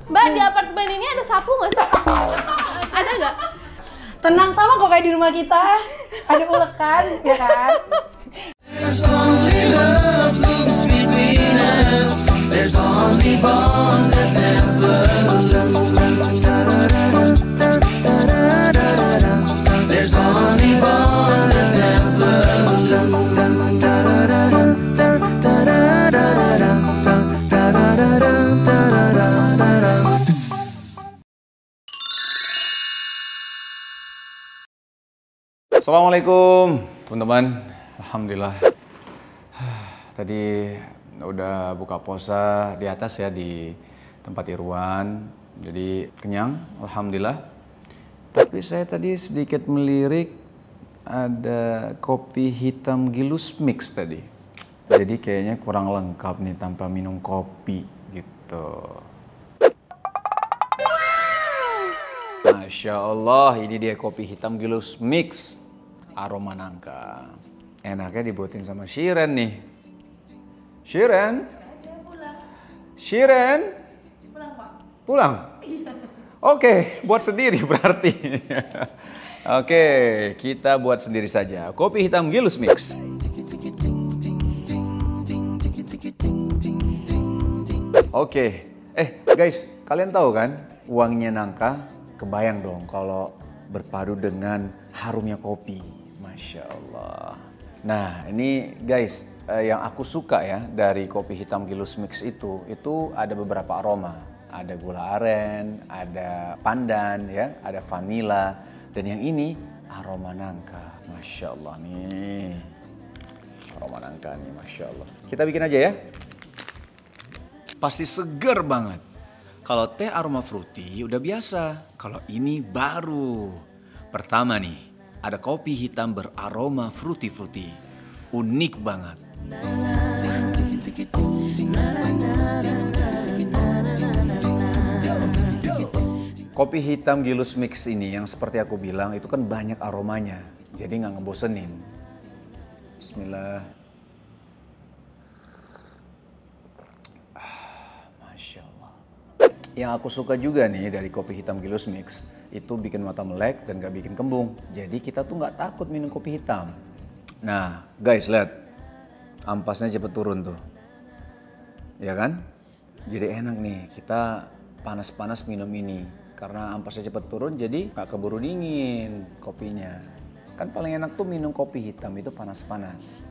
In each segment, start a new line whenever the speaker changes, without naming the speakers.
Mbak, di apartemen ini ada sapu nggak sih? Ada nggak?
Tenang, sama kok kayak di rumah kita. Ada ulekan, ya kan?
There's only love moves between us. There's only bond that never lose. There's only bond that never
Assalamualaikum teman-teman. Alhamdulillah. Tadi udah buka puasa di atas ya di tempat Irwan. Jadi kenyang, alhamdulillah. Tapi saya tadi sedikit melirik ada kopi hitam Gilus Mix tadi. Jadi kayaknya kurang lengkap nih tanpa minum kopi gitu. Masya Allah, ini dia kopi hitam Gilus Mix. Aroma nangka. Enaknya dibuatin sama Shiren nih. Shiren? Shiren? Pulang, Pak. Pulang? Oke, buat sendiri berarti. Oke, kita buat sendiri saja. Kopi hitam Gilus Mix. Oke, guys, kalian tahu kan wanginya nangka? Kebayang dong kalau berpadu dengan harumnya kopi. Masya Allah. Nah ini guys, yang aku suka ya dari kopi hitam Gilus Mix itu ada beberapa aroma. Ada gula aren, ada pandan, ya, ada vanila. Dan yang ini aroma nangka. Masya Allah nih. Aroma nangka nih, Masya Allah. Kita bikin aja ya. Pasti seger banget. Kalau teh aroma fruity udah biasa. Kalau ini baru. Pertama nih, ada kopi hitam beraroma fruity-fruity. Unik banget. Kopi hitam Gilus Mix ini yang seperti aku bilang itu kan banyak aromanya. Jadi nggak ngebosenin. Bismillah. Masya Allah. Yang aku suka juga nih dari kopi hitam Gilus Mix, itu bikin mata melek dan gak bikin kembung. Jadi kita tuh gak takut minum kopi hitam. Nah guys, lihat. Ampasnya cepet turun tuh. Ya kan? Jadi enak nih, kita panas-panas minum ini. Karena ampasnya cepet turun, jadi gak keburu dingin kopinya. Kan paling enak tuh minum kopi hitam itu panas-panas.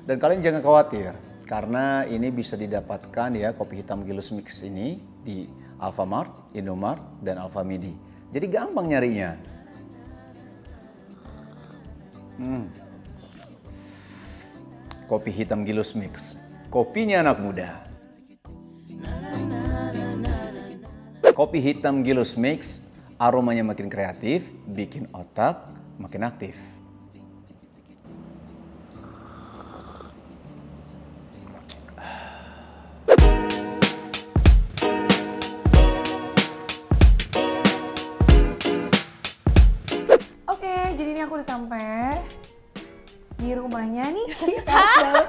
Dan kalian jangan khawatir, karena ini bisa didapatkan ya kopi hitam Gilus Mix ini di Alfamart, Indomart, dan Alfamidi. Jadi gampang nyarinya. Kopi hitam Gilus Mix, kopinya anak muda. Kopi hitam Gilus Mix, aromanya makin kreatif, bikin otak makin aktif.
Aku udah sampai di rumahnya nih. Hai.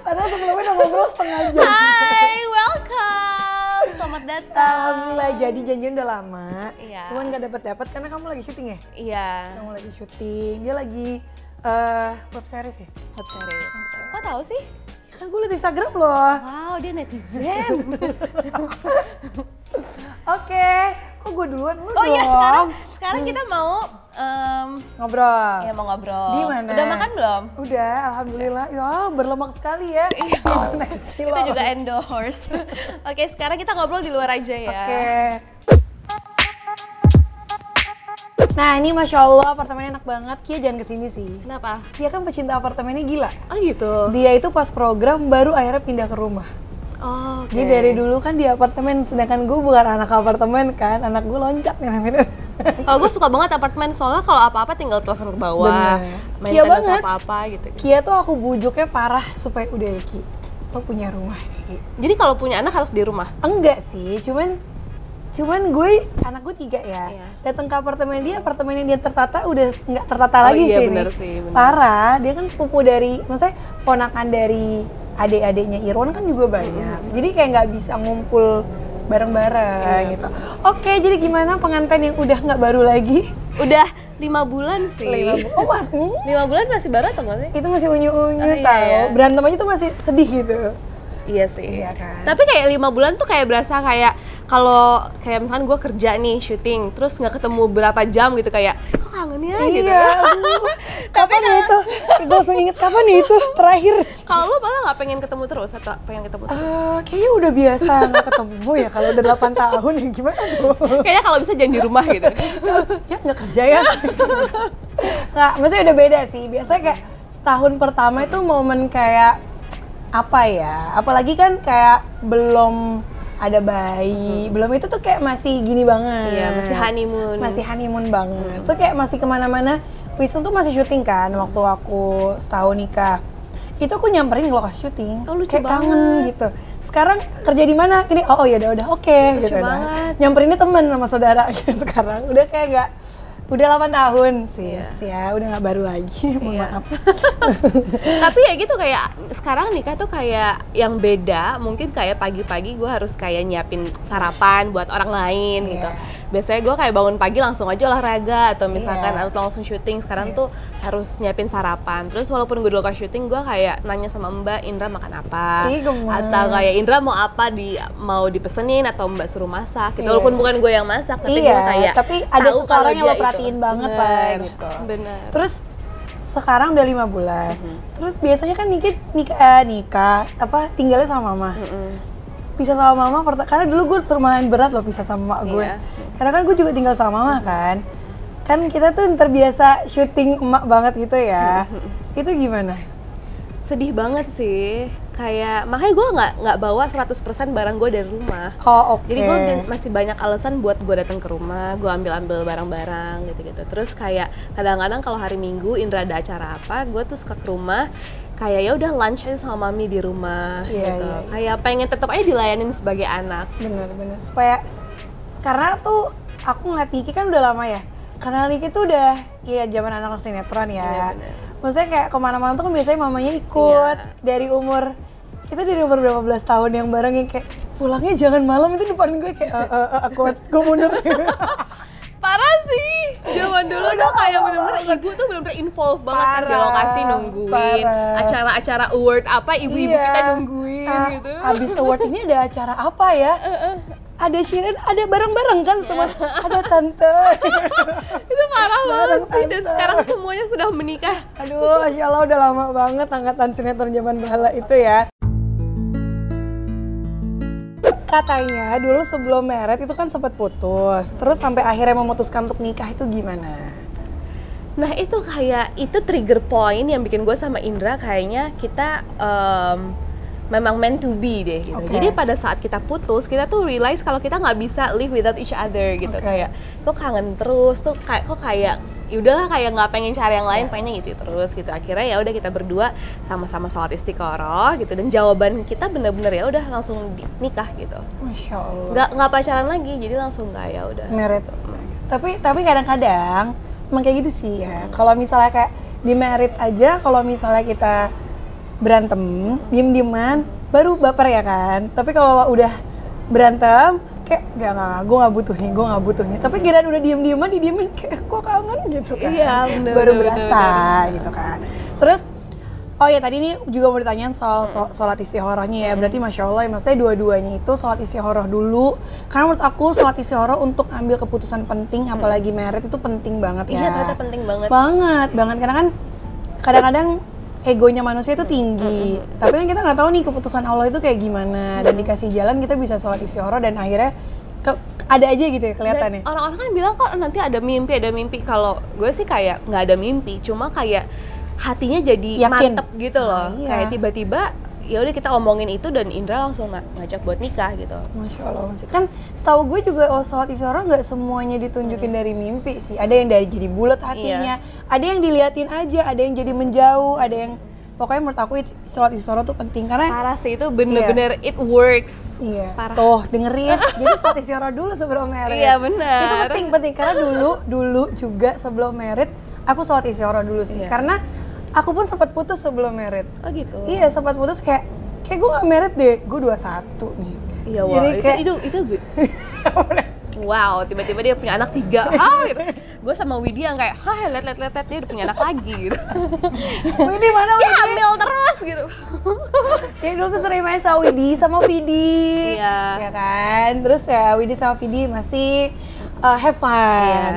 Padahal sebelumnya udah ngobrol setengah jam.
Hai, welcome. Selamat datang.
Alhamdulillah, jadi janjian udah lama.
Iya.
Cuman gak dapet karena kamu lagi syuting ya?
Iya.
Kamu lagi syuting, dia lagi web series ya?
Web series. Kok tahu sih?
Kan gue liat Instagram loh.
Wow, dia netizen.
Oke, kok gue duluan lu dong?
Oh iya, sekarang kita mau
ngobrol.
Ya mau ngobrol.
Di mana?
Udah makan belum?
Udah, alhamdulillah. Ya, berlemak sekali ya.
Iya.
Next kilo.
Kita juga endorse. Oke, sekarang kita ngobrol di luar aja ya.
Oke. Nah ini Masya Allah apartemennya enak banget. Kia jangan kesini sih.
Kenapa?
Kia kan pecinta apartemennya gila.
Oh gitu?
Dia itu pas program baru akhirnya pindah ke rumah.
Oh, oke.
Dia dari dulu kan di apartemen, sedangkan gue bukan anak apartemen kan. Anak gue loncat nih.
Oh, gue suka banget apartemen, soalnya kalau apa-apa tinggal telepon ke bawah.
Bener. Kia banget.
Apa-apa gitu.
Kia tuh aku bujuknya parah supaya udah ya Ki, lo punya rumah nih Ki.
Jadi kalau punya anak harus di rumah?
Enggak sih, cuman Cuman anak gue 3 ya.
Iya.
Datang ke apartemen yang dia tertata udah nggak tertata lagi
iya,
sih.
bener
nih.
sih, bener.
Parah, dia kan sepupu dari, maksudnya ponakan dari adik-adiknya Irwan kan juga banyak. Jadi kayak nggak bisa ngumpul bareng-bareng gitu. Oke, jadi gimana pengantin yang udah nggak baru lagi?
Udah 5 bulan sih.
Oh mas,
5 bulan masih baru atau nggak sih?
itu masih unyu-unyu
Oh, iya,
tau.
iya.
Berantem aja tuh masih sedih gitu.
Iya sih.
Iya kan?
Tapi kayak 5 bulan tuh kayak berasa kayak kalau kayak misalkan gue kerja nih syuting, terus nggak ketemu berapa jam gitu kayak kok kangen ya gitu.
Iya, aduh. Kapan ya itu? Kayak gue langsung inget kapan ya itu terakhir.
Kalau lu malah nggak pengen ketemu terus atau pengen ketemu terus?
Kayaknya udah biasa nggak ketemu ya kalau udah 8 tahun ya gimana tuh?
Kayaknya kalau bisa jangan di rumah gitu.
Ya nggak kerja ya? Nggak, maksudnya udah beda sih. Biasanya kayak setahun pertama itu momen kayak apa ya? Apalagi kan kayak belum ada bayi, belum itu tuh kayak masih gini banget.
Iya, masih honeymoon.
Masih honeymoon banget. Tuh kayak masih kemana-mana. Wisnu tuh masih syuting kan waktu aku setahun nikah. Itu aku nyamperin ke lokasi syuting.
Oh, lucu
kayak
banget.
kangen gitu. Sekarang kerja di mana? Ini ya udah oke
Lucu
gitu dah.
banget.
Nyamperinnya temen sama saudara gitu sekarang. Udah kayak nggak, udah 8 tahun sih ya, udah nggak baru lagi. Mohon
Iya.
maaf.
Tapi ya gitu kayak sekarang nikah tuh kayak yang beda, mungkin kayak pagi-pagi gue harus kayak nyiapin sarapan buat orang lain
Iya.
gitu. Biasanya gue kayak bangun pagi langsung aja olahraga atau misalkan
Iya.
atau langsung syuting. Sekarang tuh harus nyiapin sarapan. Terus walaupun gue di lokasi syuting, gue kayak nanya sama Mbak Indra makan apa,
Ih, gemes.
atau kayak Indra mau apa mau dipesenin atau Mbak suruh masak gitu.
Iya.
Walaupun bukan gue yang masak, tapi gue
Iya,
kayak
tapi ada
tahu
seseorang
kalau
yang
dia
lo perhatiin banget lah
Bener,
gitu.
Bener.
Terus sekarang udah 5 bulan. Terus biasanya kan nikah apa tinggalnya sama mama. Pisah sama mama karena dulu gue lumayan berat loh pisah sama mak gue.
Iya.
Karena kan gue juga tinggal sama mama kan. Kan kita tuh terbiasa syuting emak banget gitu ya. Itu gimana?
Sedih banget sih, kayak makanya gue nggak bawa 100% barang gue dari rumah.
Oh oke.
Jadi gue masih banyak alasan buat gue datang ke rumah, gue ambil barang-barang gitu-gitu. Terus kayak kadang-kadang kalau hari Minggu Indra ada acara apa, gue tuh suka ke rumah, kayak ya udah lunch aja sama mami di rumah
Iya,
gitu.
iya.
Kayak pengen tetap aja dilayanin sebagai anak.
Bener-bener supaya karena tuh aku ngeliat Niki kan udah lama ya. Karena Niki tuh udah ya zaman anak sinetron ya.
Bener-bener.
Maksudnya kayak kemana-mana tuh kan biasanya mamanya ikut dari umur berapa belas tahun yang bareng yang kayak pulangnya jangan malam itu depan gue kayak gue mundur.
Parah sih, zaman dulu tuh kayak bener-bener ibu tuh bener-bener involve banget kan di
Parah,
lokasi nungguin
parah.
acara-acara award apa ibu-ibu
Iya.
kita nungguin gitu.
Abis award ini ada acara apa ya? Ada Shiren, ada bareng-bareng kan sama ada tante.
Itu parah banget sih, dan
Tante.
sekarang semuanya sudah menikah.
Aduh, Masya Allah udah lama banget angkatan sinetron zaman bala itu ya. Katanya dulu sebelum married itu kan sempat putus, terus sampai akhirnya memutuskan untuk nikah itu gimana?
Nah itu kayak, itu trigger point yang bikin gue sama Indra kayaknya kita memang meant to be deh gitu.
Oke.
Jadi pada saat kita putus, kita tuh realize kalau kita nggak bisa live without each other gitu.
Oke.
Kayak kok kangen terus, tuh kayak yaudahlah kayak nggak pengen cari yang lain, pengennya gitu terus gitu. Akhirnya ya udah kita berdua sama-sama sholat istiqoroh gitu, dan jawaban kita bener-bener ya udah langsung nikah gitu.
Masya Allah.
Nggak pacaran lagi, jadi langsung kayak ya udah.
Married. Tapi kadang-kadang emang kayak gitu sih ya. Kalau misalnya kayak di married aja, kalau misalnya kita berantem, diem-dieman, baru baper ya kan. Tapi kalau udah berantem, kayak gue nggak butuh nih. Tapi kira udah diem-dieman, didiemin kayak kok kangen gitu kan.
Iya, bener,
baru
bener,
berasa
bener.
gitu kan. Terus, oh ya tadi ini juga mau ditanyain soal sholat istikharahnya ya. Berarti Masya Allah ya, maksudnya dua-duanya itu sholat istikharah dulu. Karena menurut aku sholat istikharah untuk ambil keputusan penting, apalagi married itu penting banget ya.
Iya ternyata penting banget.
Banget. Karena kan kadang-kadang egonya manusia itu tinggi. Tapi kan kita nggak tahu nih keputusan Allah itu kayak gimana. Dan dikasih jalan kita bisa sholat istikharah dan akhirnya ada aja gitu ya kelihatannya.
Dan orang-orang kan bilang kok nanti ada mimpi. Kalau gue sih kayak nggak ada mimpi, cuma kayak hatinya jadi
Yakin.
mantep gitu loh.
Iya.
Kayak tiba-tiba ya udah kita omongin itu dan Indra langsung ngajak buat nikah gitu.
Masya Allah. Kan setahu gue juga sholat istikharah nggak semuanya ditunjukin dari mimpi sih. Ada yang dari jadi bulat hatinya, ada yang diliatin aja, ada yang jadi menjauh, ada yang pokoknya menurut aku sholat istiqoroh tuh penting karena
Parah sih, itu bener-bener it works.
iya.
Parah.
Tuh dengerin, jadi sholat istiqoroh dulu sebelum merit.
Iya, benar.
Itu penting karena dulu juga sebelum merit aku sholat istiqoroh dulu sih.
Iya.
Karena aku pun sempat putus sebelum merit.
Oh gitu.
Iya, sempat putus kayak gue gak merit deh, gue 21 nih.
Iya, wow.
Jadi kayak
Itu good. Wow, tiba-tiba dia punya anak 3. Gitu. Gue sama Widi yang kayak, liat dia udah punya anak lagi gitu.
Widi mana
Dia
Widi?
hamil terus gitu.
Ya dulu tuh sering main sama Widi sama Vidi.
Iya.
Ya kan? Terus ya Widi sama Vidi masih have fun,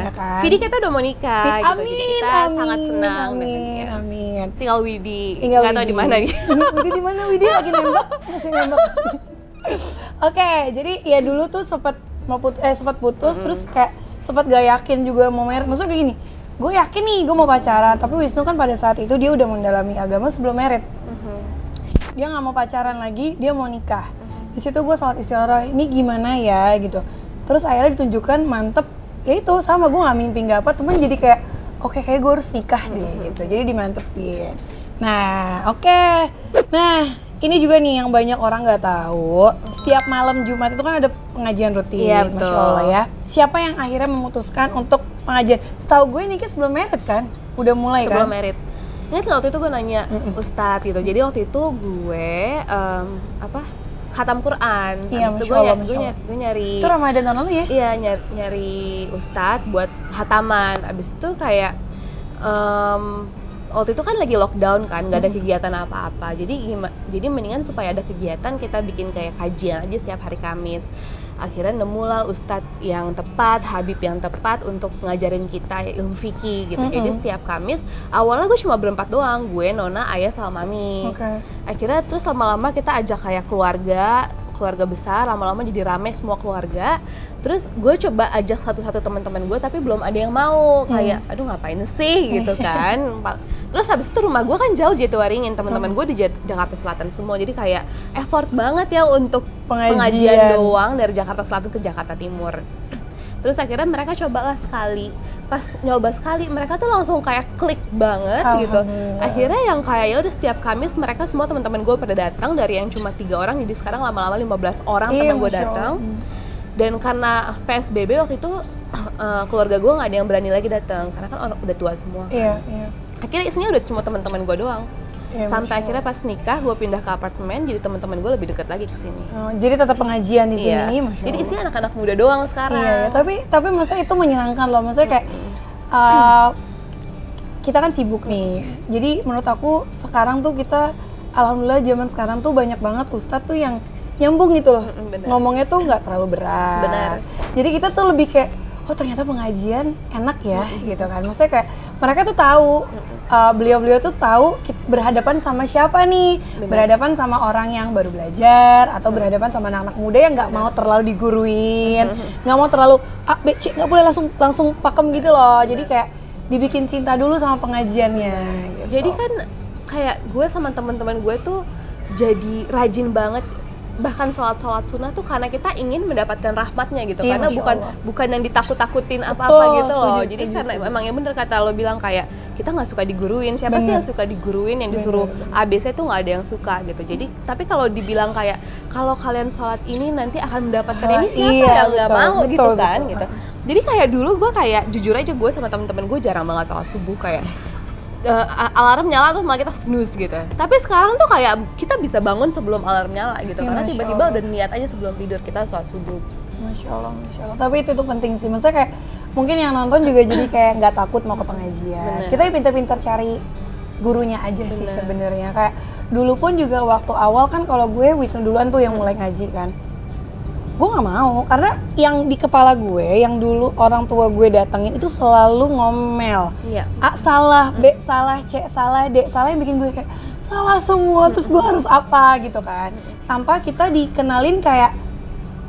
ya kan?
Vidi kita udah mau nikah gitu. Jadi
Amin,
kita sangat senang
amin, amin.
Tinggal Widi,
Tinggal
nggak tahu di mana dia.
Widi di mana? Widi lagi nembak, masih nembak. Oke, jadi ya dulu tuh sempat putus, terus kayak sempat gak yakin juga mau merit. Maksudnya kayak gini, gue yakin nih gue mau pacaran, tapi Wisnu kan pada saat itu dia udah mendalami agama sebelum merit. Dia nggak mau pacaran lagi, dia mau nikah. Di situ gue sholat istiqoroh, ini gimana ya gitu. Terus akhirnya ditunjukkan mantep, ya itu sama gue nggak mimpi nggak apa, temen jadi kayak oke, kayak gue harus nikah deh gitu. Jadi dimantepin. Nah, oke. Nah, ini juga nih yang banyak orang nggak tahu. Setiap malam Jumat itu kan ada pengajian rutin,
Iya, betul.
Masya Allah ya. Siapa yang akhirnya memutuskan untuk pengajian? Setahu gue nikah sebelum merit kan? Udah mulai
Sebelum
kan?
merit. Ingat nggak waktu itu gue nanya Ustadz gitu. Jadi waktu itu gue khatam Quran.
Iya,
Habis itu
Masya Allah, Masya Allah.
gue nyari.
Itu Ramadan tahun lalu ya?
Iya, nyari Ustadz buat khataman. Abis itu kayak waktu itu kan lagi lockdown kan, nggak ada kegiatan apa-apa. Jadi mendingan supaya ada kegiatan kita bikin kayak kajian aja setiap hari Kamis. Akhirnya nemulah Ustadz yang tepat, Habib yang tepat untuk ngajarin kita ilmu fikih gitu. Jadi setiap Kamis, awalnya gue cuma berempat doang, gue, Nona, Ayah, sama Mami.
Oke.
Akhirnya terus lama-lama kita ajak kayak keluarga besar, lama-lama jadi rame semua keluarga. Terus gue coba ajak satu-satu teman-teman gue, tapi belum ada yang mau. Kayak, aduh ngapain sih gitu kan. Terus habis itu rumah gue kan jauh Jatiwaringin, teman-teman gue di Jakarta Selatan semua. Jadi kayak effort banget ya untuk pengajian doang dari Jakarta Selatan ke Jakarta Timur. Terus akhirnya mereka cobalah sekali. Pas nyoba sekali, mereka tuh langsung kayak klik banget gitu. Akhirnya yang kayak ya udah setiap Kamis mereka semua teman-teman gue pada datang, dari yang cuma 3 orang jadi sekarang lama-lama 15 orang teman gue datang. Dan karena PSBB waktu itu keluarga gue nggak ada yang berani lagi datang karena kan orang udah tua semua.
Iya, iya.
Akhirnya isinya udah cuma teman-teman gue doang.
Iya,
Sampai akhirnya pas nikah gue pindah ke apartemen, jadi teman-teman gue lebih dekat lagi ke sini.
Oh, jadi tetap pengajian di sini,
Iya.
Masya
Jadi
Allah.
isinya anak-anak muda doang sekarang.
Iya, tapi maksudnya itu menyenangkan loh. Maksudnya kayak kita kan sibuk nih. Jadi menurut aku sekarang tuh kita alhamdulillah zaman sekarang tuh banyak banget ustadz tuh yang nyambung gitu loh.
Bener.
Ngomongnya tuh nggak terlalu berat.
Benar.
Jadi kita tuh lebih kayak oh ternyata pengajian enak ya gitu kan. Maksudnya kayak mereka tuh tahu beliau-beliau tuh tahu berhadapan sama siapa nih.
Bener.
Berhadapan sama orang yang baru belajar atau berhadapan sama anak-anak muda yang nggak mau terlalu diguruin, nggak mau terlalu A, B, C, nggak boleh langsung pakem gitu loh. Jadi kayak dibikin cinta dulu sama pengajiannya gitu.
Jadi kan kayak gue sama teman-teman gue tuh jadi rajin banget, bahkan sholat sunnah tuh karena kita ingin mendapatkan rahmatnya gitu.
Iya,
Karena
Masya
bukan
Allah.
bukan yang ditakut-takutin apa-apa
Betul,
gitu loh.
setuju,
Jadi
setuju,
karena
setuju.
emang yang bener kata lo bilang kayak kita nggak suka diguruin. Siapa sih
Bener.
yang suka diguruin, yang disuruh ABC tuh nggak ada yang suka gitu. Jadi tapi kalau dibilang kayak kalau kalian sholat ini nanti akan mendapatkan ini, siapa
iya,
yang nggak
betul,
mau
betul,
gitu kan
betul.
gitu. Jadi kayak dulu gue kayak jujur aja gue sama temen-temen gue jarang banget sholat subuh, kayak alarm nyala terus malah kita snooze gitu. Tapi sekarang tuh kayak kita bisa bangun sebelum alarm nyala gitu,
Ya,
karena
Masya
tiba-tiba
Allah.
udah niat aja sebelum tidur kita sholat subuh.
Masya Allah, Masya Allah. Tapi itu tuh penting sih. Maksudnya kayak mungkin yang nonton juga jadi kayak nggak takut mau ke pengajian.
Bener.
Kita pinter-pinter cari gurunya aja sih
Bener.
sebenarnya. Kayak dulu pun juga waktu awal kan kalau gue Wisnu duluan tuh yang mulai ngaji kan. Gue nggak mau karena yang di kepala gue yang dulu orang tua gue datengin itu selalu ngomel.
Iya.
A salah, B salah, C salah, D salah, yang bikin gue kayak salah semua, terus gue harus apa gitu kan. Tanpa kita dikenalin kayak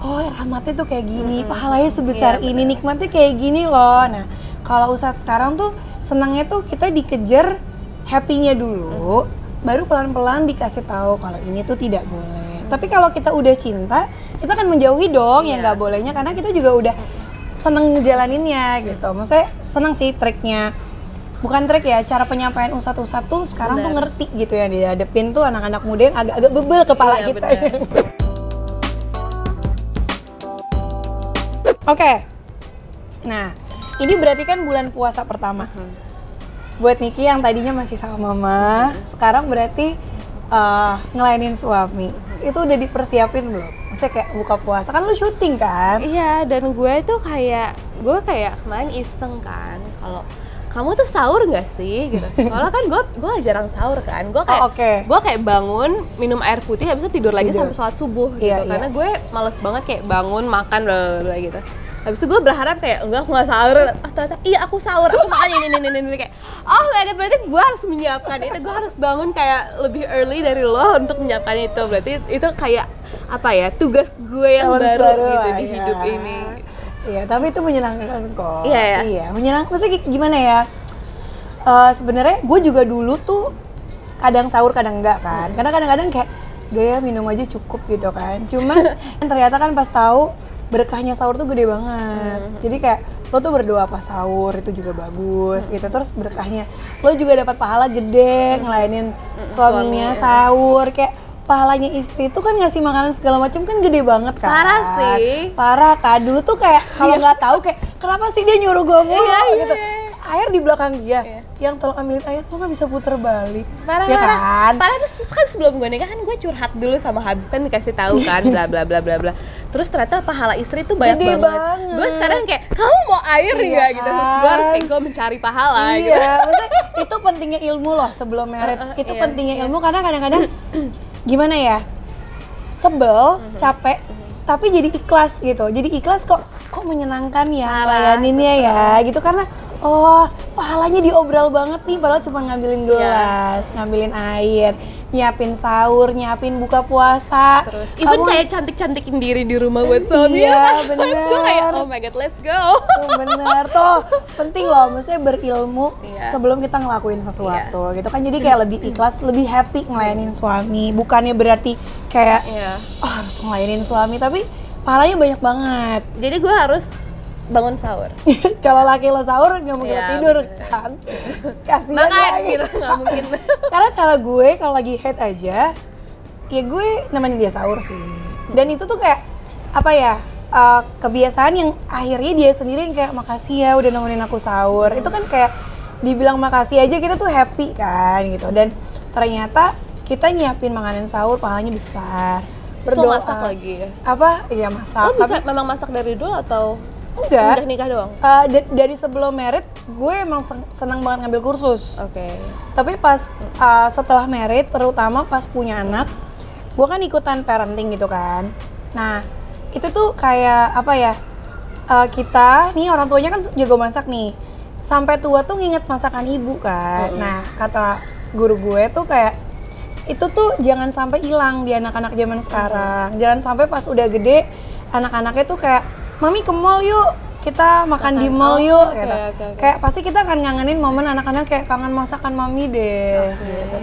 oh rahmatnya tuh kayak gini, pahalanya sebesar
Iya,
ini, nikmatnya kayak gini loh. Nah kalau ustadz sekarang tuh senangnya tuh kita dikejar happy-nya dulu, baru pelan-pelan dikasih tahu kalau ini tuh tidak boleh. Tapi kalau kita udah cinta, kita kan menjauhi dong yang
Iya.
nggak bolehnya, karena kita juga udah seneng ngejalaninnya gitu. Maksudnya seneng sih triknya. bukan trik ya, cara penyampaian ustadz-ustadz tuh sekarang tuh
Bener.
ngerti gitu ya, dihadepin tuh anak-anak muda yang agak-agak bebel kepala
Iya,
kita.
bener.
Oke, nah ini berarti kan bulan puasa pertama. Buat Niki yang tadinya masih sama mama, sekarang berarti ngelainin suami. Itu udah dipersiapin belum? Maksudnya kayak buka puasa, kan lu syuting kan?
Iya, dan gue tuh kayak kemarin iseng kan, kalau kamu tuh sahur nggak sih gitu. Soalnya kan gue jarang sahur kan. Gue kayak
Oh, oke.
gue kayak bangun minum air putih habis itu tidur lagi
Tidur.
sampai sholat subuh gitu.
Iya,
Karena
iya.
gue males banget kayak bangun makan bla gitu. Habis itu gue berharap kayak enggak, aku nggak sahur. Oh, ternyata iya aku sahur, aku makan ini kayak oh my god, berarti gue harus menyiapkan itu. Gue harus bangun kayak lebih early dari lo untuk menyiapkan itu. Berarti itu kayak apa ya, tugas gue yang
Challenge
baru gitu
lah,
di
ya.
hidup ini.
Iya, tapi itu menyenangkan kok.
Iya, ya?
Iya, menyenangkan. Maksudnya gimana ya? Sebenarnya gue juga dulu tuh kadang sahur kadang enggak kan. Karena kadang-kadang kayak udah ya minum aja cukup gitu kan. Cuman ternyata kan pas tahu berkahnya sahur tuh gede banget. Jadi kayak lo tuh berdoa pas sahur itu juga bagus gitu. Terus berkahnya lo juga dapat pahala gede ngelainin suaminya
Suami, ya.
sahur, kayak pahalanya istri itu kan ngasih makanan segala macam kan gede banget kan.
Parah sih.
Parah kan. Dulu tuh kayak kalau nggak tahu kayak kenapa sih dia nyuruh gue mulu
Iya, iya,
gitu.
iya.
Air di belakang dia.
Iya.
Yang tolong ambilin air, lo nggak bisa puter balik.
Parah,
ya kan?
Parah, terus kan sebelum gue nikah kan gue curhat dulu sama Habib, kan dikasih tahu kan bla bla bla bla bla. Terus ternyata pahala istri tuh banyak
Gede
banget.
banget.
Gue sekarang kayak kamu mau air
Iya
ya gitu. Terus gue harus
kan?
kayak gue mencari pahala gitu.
Iya, maksudnya itu pentingnya ilmu loh sebelum merit. Itu
iya,
pentingnya ilmu karena kadang-kadang gimana ya? Sebel, capek, tapi jadi ikhlas gitu. Jadi ikhlas kok menyenangkan ya
Parah,
layaninnya ya gitu karena oh, pahalanya diobral banget nih padahal cuma ngambilin gelas, ngambilin air, nyiapin sahur, nyiapin buka puasa.
Terus even
Kamu-
kayak cantik-cantikin diri di rumah buat suami.
Iya,
Terus gue
bener.
kayak oh my god, let's go.
Tuh, bener tuh, penting loh, maksudnya berilmu
Iya.
sebelum kita ngelakuin sesuatu gitu kan, jadi kayak lebih ikhlas, lebih happy ngelayanin suami, bukannya berarti kayak
Iya.
oh, harus ngelayanin suami, tapi pahalanya banyak banget.
Jadi gue harus bangun sahur.
Kalau laki lo sahur nggak mungkin
Iya,
lo tidur
bener.
kan, kasihan
Makan
lagi.
gitu, nggak mungkin.
Karena kalau lagi head aja, ya gue nemenin dia sahur sih. Dan itu tuh kayak apa ya, kebiasaan yang akhirnya dia sendiri yang kayak makasih ya udah nemenin aku sahur. Itu kan kayak dibilang makasih aja kita tuh happy kan gitu. Dan ternyata kita nyiapin makanan sahur pahalanya besar.
Terus lo masak lagi ya?
Apa? Iya masak.
Lo bisa memang masak dari dulu atau
enggak.
sejak nikah doang?
Dari sebelum married, gue emang senang banget ngambil kursus.
Oke.
Tapi pas setelah married, terutama pas punya anak, gue kan ikutan parenting gitu kan. Nah, itu tuh kayak apa ya, kita nih orang tuanya kan jago masak nih. Sampai tua tuh nginget masakan ibu kan. Nah, kata guru gue tuh kayak, itu tuh jangan sampai hilang di anak-anak zaman sekarang. Jangan sampai pas udah gede, anak-anaknya tuh kayak, mami ke mall yuk, kita makan di mall yuk,
oke,
gitu.
oke.
Kayak pasti kita akan ngangenin momen anak-anak kayak kangen masakan mami deh, gitu.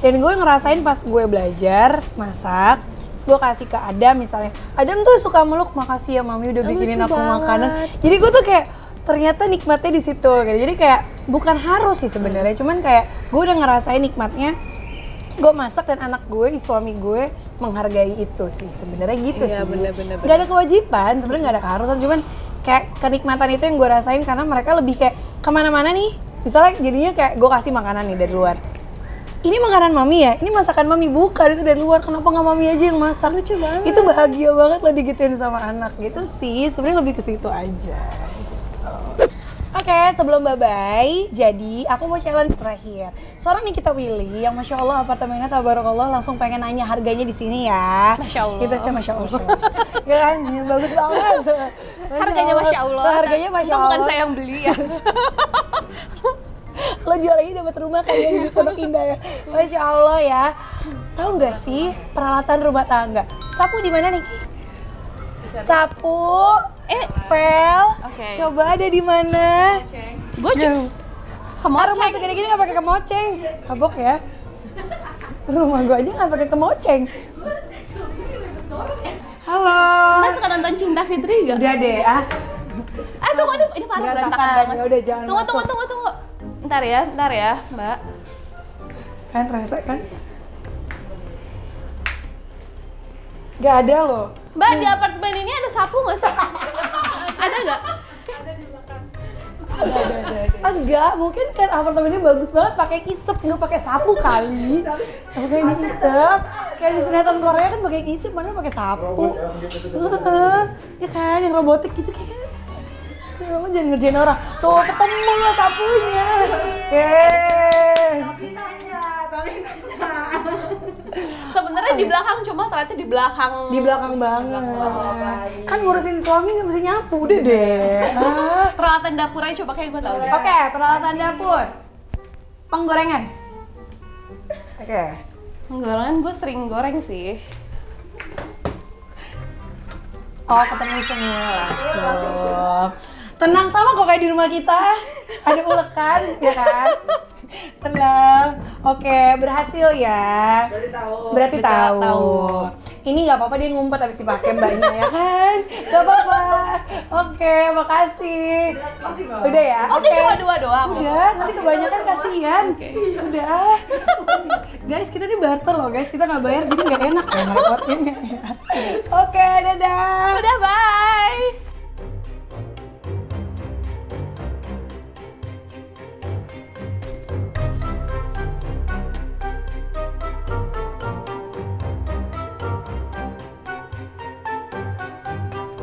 Dan gue ngerasain pas gue belajar masak, terus gue kasih ke Adam misalnya, Adam tuh suka meluk, makasih ya mami udah bikinin
lucu
aku
banget.
makanan. Jadi gue tuh kayak ternyata nikmatnya di situ, gitu. Jadi kayak bukan harus sih sebenarnya, cuman kayak gue udah ngerasain nikmatnya. Gue masak dan anak gue, suami gue menghargai itu sih sebenarnya gitu
Iya,
sih.
bener.
Gak ada kewajiban, sebenarnya gak ada keharusan, cuman kayak kenikmatan itu yang gue rasain karena mereka lebih kayak kemana-mana nih. Misalnya jadinya kayak gue kasih makanan nih dari luar. Ini makanan mami ya, ini masakan mami, bukan itu dari luar. Kenapa nggak mami aja yang masak? Lucu banget. Itu bahagia banget lo digituin sama anak gitu sih. Sebenarnya lebih ke situ aja. Oke, sebelum bye-bye, jadi aku mau challenge terakhir. Seorang Nikita Willy yang Masya Allah apartemennya tabarakallah langsung pengen nanya harganya di sini ya.
Masya Allah.
Gitu kan, Masya Allah. Ya kan, ya, bagus banget.
Harganya Masya Allah.
Harganya Masya
Untung
Allah.
bukan saya yang beli ya.
Lo jual lagi dapat rumah kayak di Pondok Indah ya. Masya Allah ya. Tahu nggak sih peralatan rumah tangga? Sapu di mana nih Ki? Sapu, pel,
Oke.
coba ada di mana?
Gue
Rumah segini-gini nggak pakai kemoceng, kabok ya. Rumah gue aja nggak pakai kemoceng. Halo.
Kita suka nonton Cinta Fitri gak?
Udah deh, ah.
Tunggu, ini parah berantakan banget.
Ya udah jangan
Tunggu.
masuk.
Bentar ya, Mbak.
Kan rasa kan? Gak ada loh.
Mbak, di apartemen ini ada sapu nggak sih? Ada nggak?
Enggak, mungkin kan apartemennya bagus banget pakai isep, nggak pakai sapu kali. Pakai isep, kayak di sinetron Korea kan pakai isep, mana pakai sapu. Ya kan, yang robotik gitu kayak. Lo jangan ngerjain orang. Tuh ketemu lo sapunya.
Sebenarnya di belakang, cuma ternyata di belakang.
Di belakang banget. Kan ngurusin suami nggak bisa nyapu, udah deh.
Peralatan dapurnya coba kayak gue tau deh.
Oke, peralatan dapur. Penggorengan. Oke.
Gorengan gue sering goreng sih.
Oh, ketemu semua langsung. Tenang, sama kok kayak di rumah kita. Ada ulekan, ya kan? Tenang. Oke, berhasil ya. Berarti tahu. Ini nggak apa-apa, dia ngumpet habis dipakai mbaknya, ya kan? Nggak apa-apa. Oke, makasih. Udah ya?
Oh,
Oke.
dia cuma 2 doang.
Udah, nanti kebanyakan kasihan. Udah. Guys, kita ini barter loh guys, kita nggak bayar jadi nggak enak ya ngerepotin. Oke, dadah.
Udah, bye.